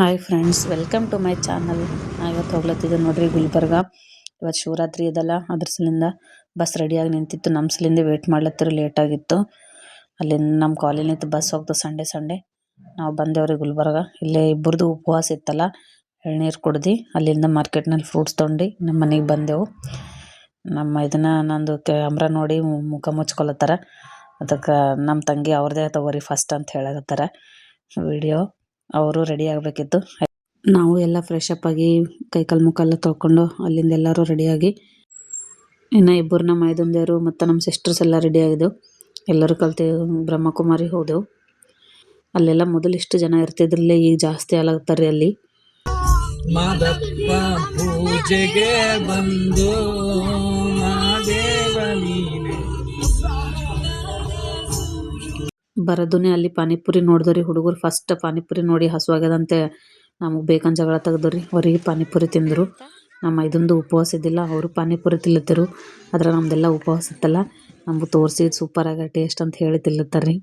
Hi friends, welcome to my channel. ನಾ ಇವತ್ತು ಹೋಗ್ಲತ್ತಿದ್ದೆ ನೋಡ್ರಿ ಗುಲ್ಬರ್ಗ. ಇವತ್ತು ಶಿವರಾತ್ರಿ ಇದಲ್ಲ, ಅದ್ರ ಸಲಿಂದ ಬಸ್ ರೆಡಿಯಾಗಿ ನಿಂತಿತ್ತು. ನಮ್ಮ ಸಲಿಂದ ವೇಟ್ ಮಾಡ್ಲತ್ತಿರ ಲೇಟ್ ಆಗಿತ್ತು. ಅಲ್ಲಿಂದ ನಮ್ಮ ಕಾಲೇಜ್ನಿಂದ ಬಸ್ ಹೋಗ್ತು ಸಂಡೇ. ನಾವು ಬಂದೇವ್ರಿ ಗುಲ್ಬರ್ಗ. ಇಲ್ಲೇ ಇಬ್ಬರದು ಉಪವಾಸ ಇತ್ತಲ್ಲ, ಎಳ್ನೀರು ಕುಡ್ದು ಅಲ್ಲಿಂದ ಮಾರ್ಕೆಟ್ನಲ್ಲಿ ಫ್ರೂಟ್ಸ್ ತೊಗೊಂಡು ನಮ್ಮ ಮನೆಗೆ ಬಂದೆವು. ನಂದು ಕ್ಯಾಮ್ರಾ ನೋಡಿ ಮುಖ ಮುಚ್ಕೊಳತ್ತಾರ. ಅದಕ್ಕೆ ನಮ್ಮ ತಂಗಿ ಅವ್ರದ್ದೇ ತಗೋರಿ ಫಸ್ಟ್ ಅಂತ ಹೇಳಕತ್ತಾರ ವಿಡಿಯೋ. ಅವರು ರೆಡಿ ಆಗಬೇಕಿತ್ತು. ನಾವು ಎಲ್ಲ ಫ್ರೆಶ್ ಅಪ್ ಆಗಿ ಕೈಕಾಲು ಮುಖ ಎಲ್ಲ ತೊಳ್ಕೊಂಡು ಅಲ್ಲಿಂದ ಎಲ್ಲರೂ ರೆಡಿಯಾಗಿ, ಇನ್ನು ಇಬ್ಬರು ನಮ್ಮ ಮೈದುಂದಿಯರು ಮತ್ತು ನಮ್ಮ ಸಿಸ್ಟರ್ಸ್ ಎಲ್ಲ ರೆಡಿ ಆಗಿದ್ದೆವು. ಎಲ್ಲರೂ ಕಲ್ತು ಬ್ರಹ್ಮಕುಮಾರಿ ಹೋದೆವು. ಅಲ್ಲೆಲ್ಲ ಮೊದಲು ಇಷ್ಟು ಜನ ಇರ್ತಿದ್ರಲ್ಲೇ, ಈಗ ಜಾಸ್ತಿ ಆಗ್ಲಾಗ್ತಾರೆ ಅಲ್ಲಿ. ಮಾದಪ್ಪ ಪೂಜೆಗೆ ಬಂದು ಬರೋದನ್ನೇ ಅಲ್ಲಿ ಪಾನಿಪುರಿ ನೋಡಿದ್ರಿ ಹುಡುಗರು. ಫಸ್ಟ್ ಪಾನಿಪುರಿ ನೋಡಿ ಹಸುವಾಗ್ಯದಂತೆ ನಮಗೆ ಬೇಕಂತ ಜಗಳ ತೆಗ್ದ್ರಿ. ಅವರಿಗೆ ಪಾನಿಪುರಿ ತಿಂದರು. ನಮ್ಮ ಇದೊಂದು ಉಪವಾಸ ಇದ್ದಿಲ್ಲ, ಅವರು ಪಾನಿಪುರಿ ತಿಲ್ಲತ್ತರು. ಅದ್ರ ನಮ್ದೆಲ್ಲ ಉಪವಾಸ ಇತ್ತಲ್ಲ, ನಮ್ಗೆ ತೋರಿಸಿ ಸೂಪರ್ ಆಗ ಟೇಸ್ಟ್ ಅಂತ ಹೇಳಿ ತಿಲ್ಲತ್ತಾರ್ರಿ.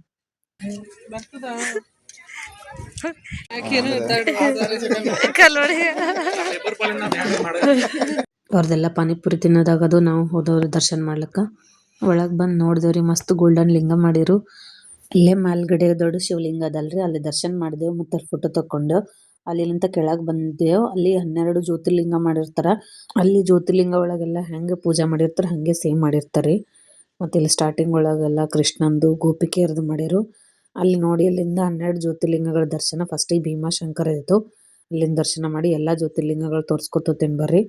ಅವ್ರದ್ದೆಲ್ಲ ಪಾನಿಪುರಿ ತಿನ್ನೋದಾಗದು. ನಾವು ಹೋದವ್ರಿ ದರ್ಶನ ಮಾಡ್ಲಿಕ್ಕೆ. ಒಳಗೆ ಬಂದು ನೋಡಿದೆವ್ರಿ, ಮಸ್ತ್ ಗೋಲ್ಡನ್ ಲಿಂಗ ಮಾಡಿರು. ಅಲ್ಲೇ ಮೇಲ್ಗಡೆ ದೊಡ್ಡ ಶಿವಲಿಂಗ ಅದಲ್ರಿ, ಅಲ್ಲಿ ದರ್ಶನ ಮಾಡಿದೆವು ಮತ್ತು ಫೋಟೋ ತಕ್ಕೊಂಡೆವು. ಅಲ್ಲಿಂದ ಕೆಳಗೆ ಬಂದೆವು. ಅಲ್ಲಿ 12 ಜ್ಯೋತಿರ್ಲಿಂಗ ಮಾಡಿರ್ತಾರೆ. ಅಲ್ಲಿ ಜ್ಯೋತಿರ್ಲಿಂಗ ಒಳಗೆಲ್ಲ ಹೆಂಗೆ ಪೂಜೆ ಮಾಡಿರ್ತಾರೆ ಹಾಗೆ ಸೇಮ್ ಮಾಡಿರ್ತಾರೆ. ಮತ್ತು ಇಲ್ಲಿ ಸ್ಟಾರ್ಟಿಂಗ್ ಒಳಗೆಲ್ಲ ಕೃಷ್ಣಂದು ಗೋಪಿಕೆಯರ್ದು ಮಾಡಿರು. ಅಲ್ಲಿ ನೋಡಿ ಅಲ್ಲಿಂದ 12 ಜ್ಯೋತಿರ್ಲಿಂಗಗಳ ದರ್ಶನ. ಫಸ್ಟಿಗೆ ಭೀಮಾಶಂಕರ ಇತ್ತು, ಅಲ್ಲಿಂದ ದರ್ಶನ ಮಾಡಿ ಎಲ್ಲ ಜ್ಯೋತಿರ್ಲಿಂಗಗಳು ತೋರಿಸ್ಕೊತೀನಿ ಬರ್ರಿ.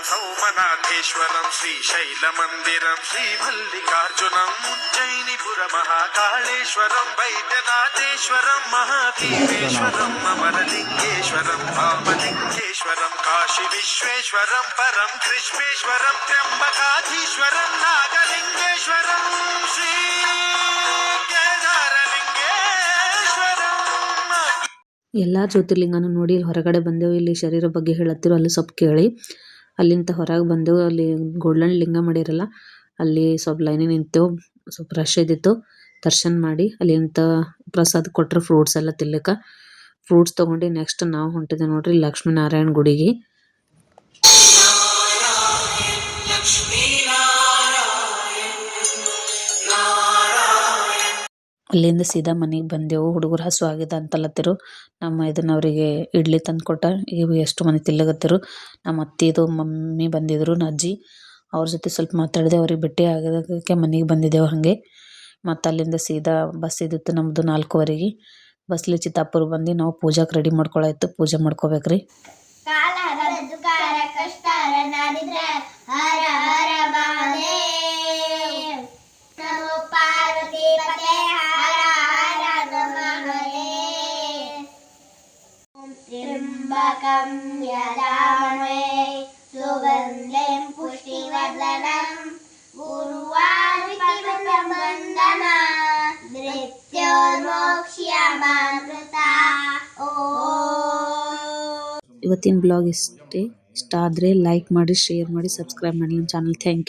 ಸೋಮನಾಥೇಶ್ವರಂ ಶ್ರೀಶೈಲ ಮಂದಿರಂ ಶ್ರೀ ಮಲ್ಲಿಕಾರ್ಜುನಂ ಉಜ್ಜಯಿನಿಪುರ ಮಹಾಕಾಳೇಶ್ವರಂ ವೈದ್ಯನಾಥೇಶ್ವರಂ ಮಹಾದೇವೇಶ್ವರಂ ಅಮರಲಿಂಗೇಶ್ವರಂ ಭಾಮಲಿಂಗೇಶ್ವರಂ ಕಾಶಿ ವಿಶ್ವೇಶ್ವರಂ ಪರಂ ಕೃಷ್ಣೇಶ್ವರಂ ತ್ರ್ಯಂಬಕಾಧೀಶ್ವರಂ ನಾಗಲಿಂಗೇಶ್ವರಂ ಶ್ರೀ ಕೇದಾರಲಿಂಗೇಶ್ವರಂ. ಎಲ್ಲ ಜ್ಯೋತಿರ್ಲಿಂಗನೂ ನೋಡಿ ಹೊರಗಡೆ ಬಂದೆವು. ಇಲ್ಲಿ ಶರೀರ ಬಗ್ಗೆ ಹೇಳತ್ತಿರು, ಅಲ್ಲಿ ಸ್ವಲ್ಪ ಕೇಳಿ ಅಲ್ಲಿಂದ ಹೊರಗೆ ಬಂದೆವು. ಅಲ್ಲಿ ಗೋಲ್ಡನ್ ಲಿಂಗ ಮಾಡಿರಲ್ಲ, ಅಲ್ಲಿ ಸ್ವಲ್ಪ ಲೈನಿಗೆ ನಿಂತೆವು. ಸ್ವಲ್ಪ ರಶ್ ಇದ್ದಿತ್ತು. ದರ್ಶನ ಮಾಡಿ ಅಲ್ಲಿಂದ ಪ್ರಸಾದ ಕೊಟ್ಟರು, ಫ್ರೂಟ್ಸ್ ಎಲ್ಲ ತಿನ್ನಲಿಕ್ಕೆ. ಫ್ರೂಟ್ಸ್ ತೊಗೊಂಡು ನೆಕ್ಸ್ಟ್ ನಾವು ಹೊಂಟಿದ್ದೆ ನೋಡ್ರಿ ಲಕ್ಷ್ಮೀನಾರಾಯಣ ಗುಡಿಗೆ. ಅಲ್ಲಿಂದ ಸೀದಾ ಮನೆಗೆ ಬಂದೆವು. ಹುಡುಗರು ಹಸು ಆಗಿದೆ ಅಂತಲತ್ತಿರು. ನಮ್ಮ ಅವರಿಗೆ ಇಡ್ಲಿ ತಂದು ಕೊಟ್ಟ. ಇವು ಎಷ್ಟು ಮಂದಿ ತಿಲ್ಲಗತ್ತಿರು. ನಮ್ಮ ಅತ್ತಿದು ಮಮ್ಮಿ ಬಂದಿದ್ರು, ಅಜ್ಜಿ ಅವ್ರ ಜೊತೆ ಸ್ವಲ್ಪ ಮಾತಾಡಿದೆ. ಅವ್ರಿಗೆ ಭೇಟಿ ಆಗೋದಕ್ಕೆ ಮನೆಗೆ ಬಂದಿದ್ದೆವು. ಹಾಗೆ ಮತ್ತು ಅಲ್ಲಿಂದ ಸೀದಾ ಬಸ್ ಇದ್ದಿತ್ತು ನಮ್ಮದು 4:15. ಬಸ್ಲಿ ಚಿತ್ತಾಪುರ ಬಂದು ನಾವು ಪೂಜಾಕ್ಕೆ ರೆಡಿ ಮಾಡ್ಕೊಳಾಯ್ತು. ಪೂಜೆ ಮಾಡ್ಕೋಬೇಕ್ರಿ. त्र्यम्बकं यजामहे सुगन्धिं पुष्टिवर्धनं उर्वारुकं वन्दनात् मृत्योर्मोक्ष्यमामृता. ಇವತ್ತಿನ ಬ್ಲಾಗ್ ಇಷ್ಟ ಆದರೆ ಲೈಕ್ ಮಾಡಿ, ಶೇರ್ ಮಾಡಿ, ಸಬ್ಸ್ಕ್ರೈಬ್ ಮಾಡಿ ನಮ್ಮ ಚಾನಲ್. Thank you.